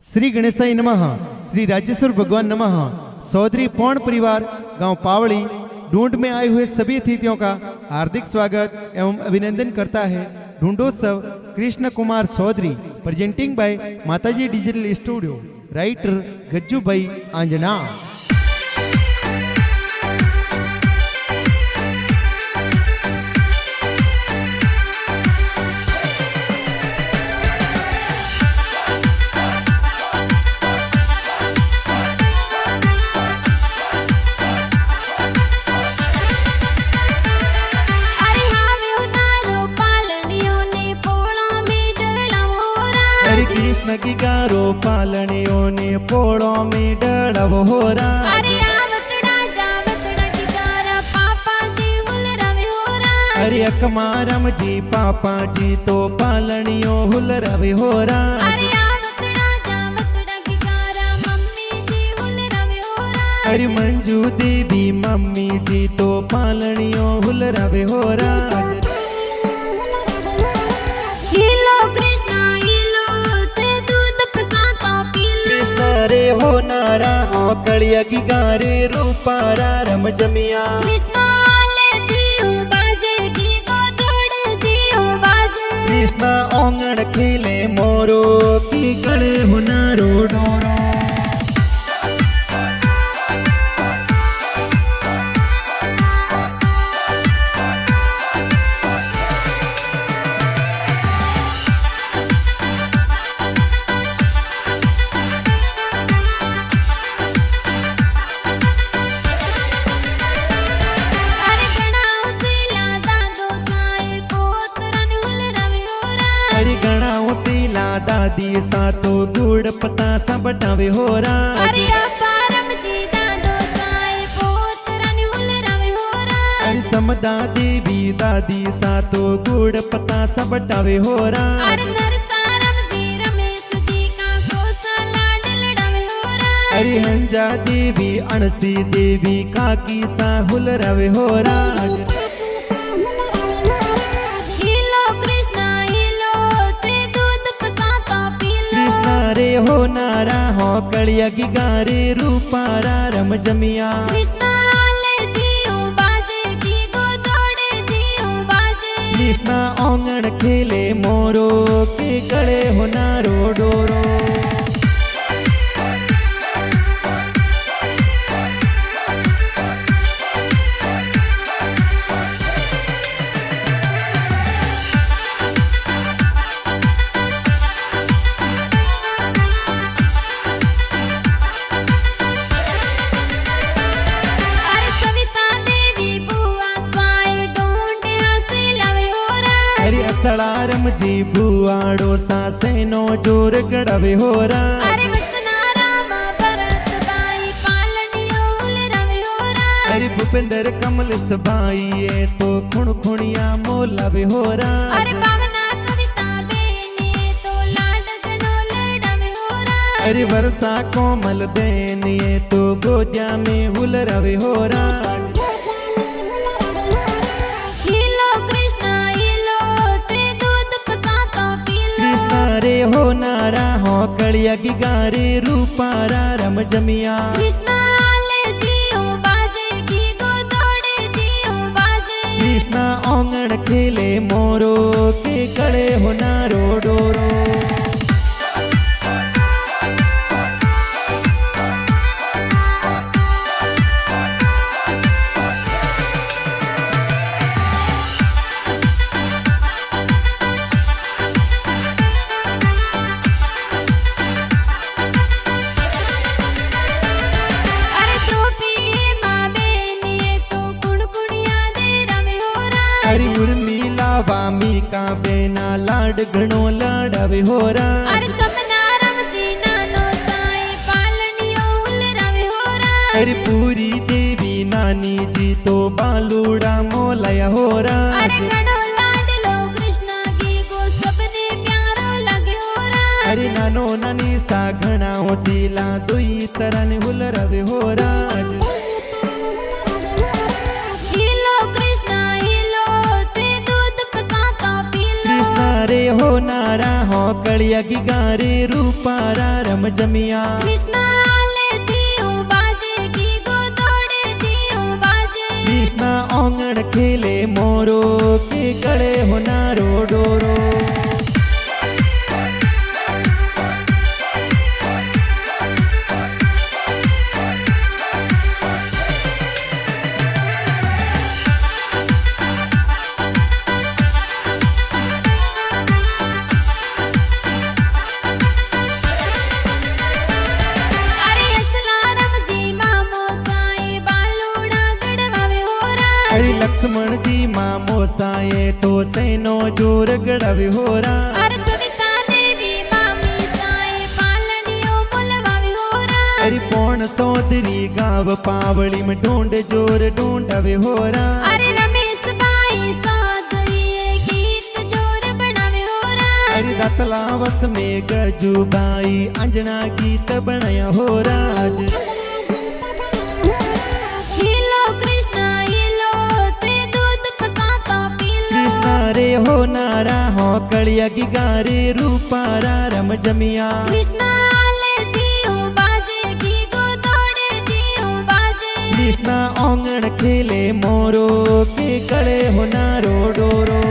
श्री गणेशाय नमः। श्री राजेश्वर भगवान नमः। सौदरी पौन परिवार गांव पावड़ी ढूंढ में आए हुए सभी अतिथियों का हार्दिक स्वागत एवं अभिनंदन करता है ढूंढोत्सव कृष्ण कुमार सौदरी, प्रेजेंटिंग बाय माताजी डिजिटल स्टूडियो, राइटर गज्जू भाई आंजना। कृष्ण की गारो पालनियों ने पोड़ो में डड़व हो रहा। अरे आवतड़ा जावतड़ा की गारा पापा जी हुल रवे हो रहा। अरे अकमारम जी पापा जी तो पालनियों हुल रवे हो रहा। अरे आवतड़ा जावतड़ा की गारा मम्मी जी हुल रवे हो रहा। अरे मंजू देवी मम्मी जी तो पालनियों हुल रवे हो रहा। रे हो नारा हो कलिया की गारे रूपारा रम जमिया। कृष्णा ओंगण खेले मोरो की गले हो नारो डोरो। दादी सा तो गुड़ पता सा बटावे हो रहा। अरे अपारम जी दादो साए पोतरन हुल रवे हो रहा। अरे समदा देवी दादी सा तो गुड़ पता सा बटावे हो रहा। अरे नरसारम जी रमेश जी का कोसा लाडल डवे हो रहा। अरे हंजा देवी अणसी देवी काकी सा हुल रवे हो रहा। रे हो नारा हो कलिया की गारे रूपारा रम जमिया। कृष्णा ओंगण खेले मोरो के गले हो नारो डोरो। सलारम जी बुआड़ो सासे नो जोर गड़वे हो रहा। अरे वसनाराम भरत बाई पालनियो हुल रवे हो रहा। अरे भूपेंद्र कमल सबाई ये तो खुण खुणिया मोलावे हो रहा। अरे पावना कविता बेने तो लाड गनो लड़वे हो रहा। अरे वर्षा कोमल बेन ये तो गोदिया में हुल रवे हो रहा। रे हो नारा हो कलिया की गारे रूपारा रम जमिया। कृष्णा ओंगण खेले मोरो के गले हो नारो डोरो। वामी का बेना लाड घणो लाडवे हो रहा। अरे समनारम जी नानो साए पालनियो हुल रवे हो रहा। अरे पूरी देवी नानी जी तो बालूड़ा मोलया हो रहा। अरे घणो लाडलो कृष्ण की गो सबने प्यारो लगे हो रहा। अरे नानो नानी सा घणा होसीला दुई तरन हुल रवे हो रहा। रे हो नारा हो कलिया कड़िया की गारे रूपारा रम जमिया कृष्ण आले जीव बाजे की गोदोड़े जीव बाजे कृष्णा ओंगण खेले मोरो के कड़े होनारो डोरो अरे असला रमजी मामो साई बालूड़ा गड़वावे होरा अरे लक्ष्मण जी मामो साये तो सेनो जोर गड़ावे होरा अरे सविता देवी मामी साई पालनियो बोलवावे होरा अरे पौन सौदरी गाव पावड़ी में ढूंढ जोर ढूंढावे होरा अरे रमेश बाई सौदरी गीत जोर बनावे होरा अरे दतलावस में गजूबाई अंजना गीत बनाया होरा हिलो कृष्ण हिलो ते दूध पसाता पीलो कृष्णा रे हो नारा हो कड़िया की गारे रूपारा रम जमिया कृष्ण आले जीव बाजे की गोदोड़े जीव बाजे कृष्णा ओंगण खेले मोरो के कड़े होनारो डोरो